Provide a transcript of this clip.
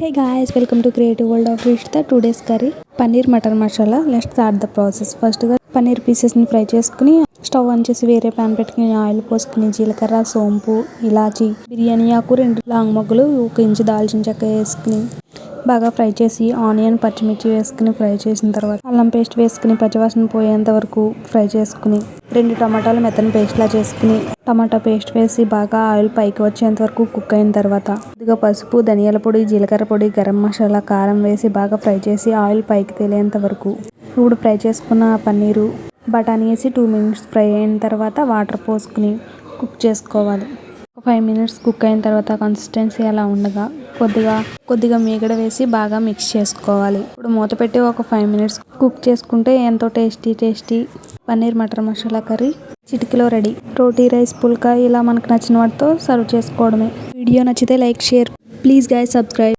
Hey guys, welcome to Creative World of Rishta. Today's curry paneer mutton masala. Let's start the process. First గా paneer pieces ని fry చేసుకుని stove on చేసి వేరే pan పెట్టుకుని oil పోసుకుని జీలకర్ర సోంపు ఇలాచి బిర్యానీ ఆకు 2 లాంగ్ మొగ్గలు 1 ఇంచు దాల్చిన చెక్క వేసుకుని బాగా ఫ్రై చేసి ఆనియన్ పచ్చిమిర్చి వేసుకుని ఫ్రై చేసిన తర్వాత అల్లం పేస్ట్ వేసుకుని పచ్చివాసన పోయేంత వరకు ఫ్రై చేసుకుని 2 టమాటాలు మెత్తని పేస్ట్ లా చేసుకుని టమాటా పేస్ట్ వేసి బాగా ఆయిల్ పైకి వచ్చేంత వరకు కుక్ అయిన తర్వాత కొద్దిగా పసుపు ధనియాల పొడి జీలకర్ర పొడి గరం మసాలా కారం వేసి బాగా ఫ్రై చేసి ఆయిల్ పైకి తేలేంత వరకు ఇప్పుడు ఫ్రై చేసుకున్న పన్నీరు బఠానీ వేసి 2 మినిట్స్ ఫ్రై అయిన తర్వాత వాటర్ పోసుకుని కుక్ చేసుకోవాలి. 5 మినిట్స్ కుక్ అయిన తర్వాత కన్సిస్టెన్సీ అలా ఉండగా కొద్దిగా మీగడ వేసి బాగా మిక్స్ చేసుకోవాలి. ఇప్పుడు మూత పెట్టి ఒక 5 మినిట్స్ కుక్ చేసుకుంటే ఎంతో టేస్టీ పన్నీర్ మటర్ మసాలా కర్రీ చిటికలో రెడీ. రోటీ రైస్ పుల్కా ఇలా మనకు నచ్చిన వాటితో సర్వ్ చేసుకోవడమే. వీడియో నచ్చితే like share please guys subscribe.